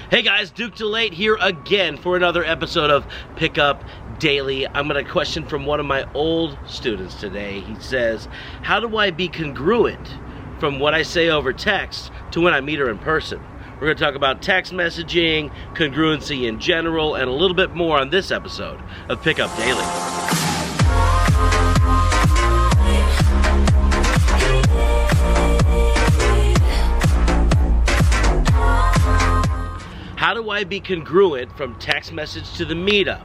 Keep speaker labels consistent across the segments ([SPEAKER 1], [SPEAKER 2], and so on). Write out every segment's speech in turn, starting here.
[SPEAKER 1] Hey guys, Duke DeLate here again for another episode of Pickup Daily. I'm going to question from one of my old students today. He says, how do I be congruent from what I say over text to when I meet her in person? We're going to talk about text messaging, congruency in general, and a little bit more on this episode of Pickup Daily. How do I be congruent from text message to the meetup?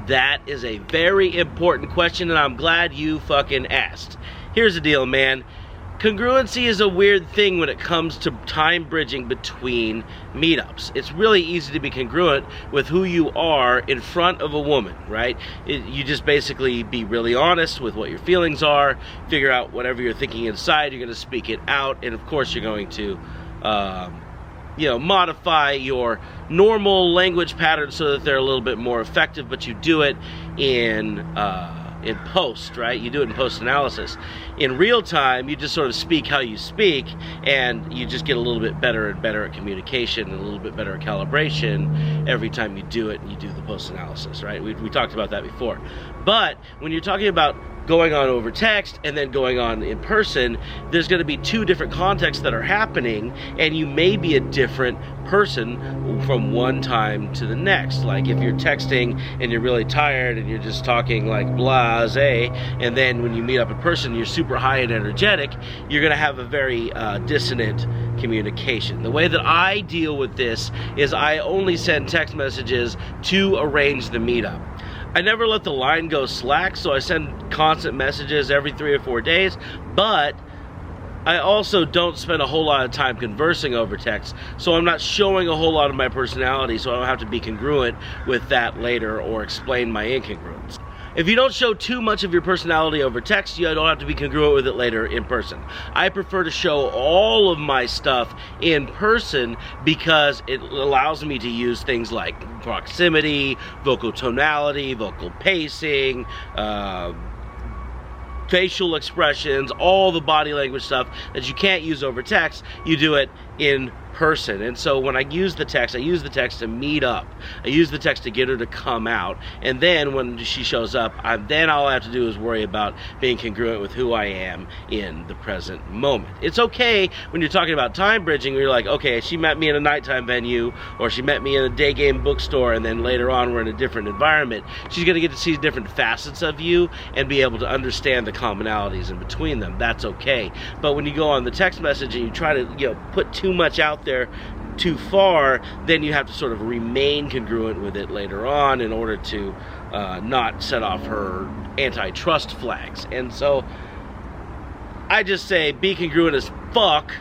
[SPEAKER 1] That is a very important question, and I'm glad you fucking asked. Here's the deal, man. Congruency is a weird thing when it comes to time bridging between meetups. It's really easy to be congruent with who you are in front of a woman, right? You just basically be really honest with what your feelings are, figure out whatever you're thinking inside, you're going to speak it out, and of course you're going to modify your normal language patterns so that they're a little bit more effective, but you do it in post, right? You do it in post-analysis. In real time, you just sort of speak how you speak, and you just get a little bit better and better at communication and a little bit better at calibration every time you do it and you do the post-analysis, right? We talked about that before. But when you're talking about going on over text and then going on in person, there's going to be two different contexts that are happening, and you may be a different person from one time to the next. Like if you're texting and you're really tired and you're just talking like blase, and then when you meet up in person you're super high and energetic, you're going to have a very dissonant communication. The way that I deal with this is I only send text messages to arrange the meetup. I never let the line go slack, so I send constant messages every 3 or 4 days, but I also don't spend a whole lot of time conversing over text, so I'm not showing a whole lot of my personality, so I don't have to be congruent with that later or explain my incongruence. If you don't show too much of your personality over text, you don't have to be congruent with it later in person. I prefer to show all of my stuff in person because it allows me to use things like proximity, vocal tonality, vocal pacing, facial expressions, all the body language stuff that you can't use over text. You do it in person. And so when I use the text, I use the text to meet up. I use the text to get her to come out. And then when she shows up, then all I have to do is worry about being congruent with who I am in the present moment. It's okay when you're talking about time bridging, where you're like, okay, she met me in a nighttime venue, or she met me in a day game bookstore, and then later on we're in a different environment. She's going to get to see different facets of you and be able to understand the commonalities in between them. That's okay. But when you go on the text message and you try to put too much out there too far, then you have to sort of remain congruent with it later on in order to not set off her antitrust flags. And so I just say be congruent as fuck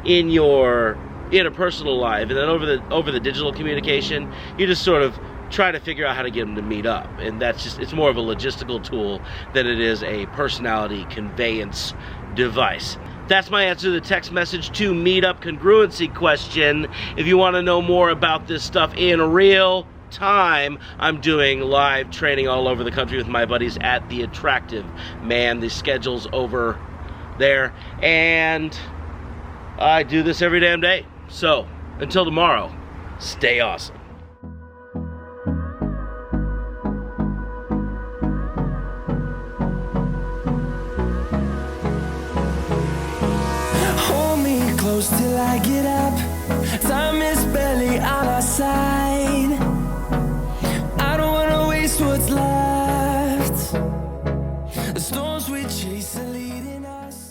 [SPEAKER 1] in your interpersonal life, and then over the digital communication, you just sort of try to figure out how to get them to meet up. And it's more of a logistical tool than it is a personality conveyance device. That's my answer to the text message to meetup congruency question. If you want to know more about this stuff in real time, I'm doing live training all over the country with my buddies at The Attractive Man. The schedule's over there, and I do this every damn day. So, until tomorrow, stay awesome.
[SPEAKER 2] Close till I get up. Time is barely on our side. I don't wanna waste what's left. The storms we chase are leading us.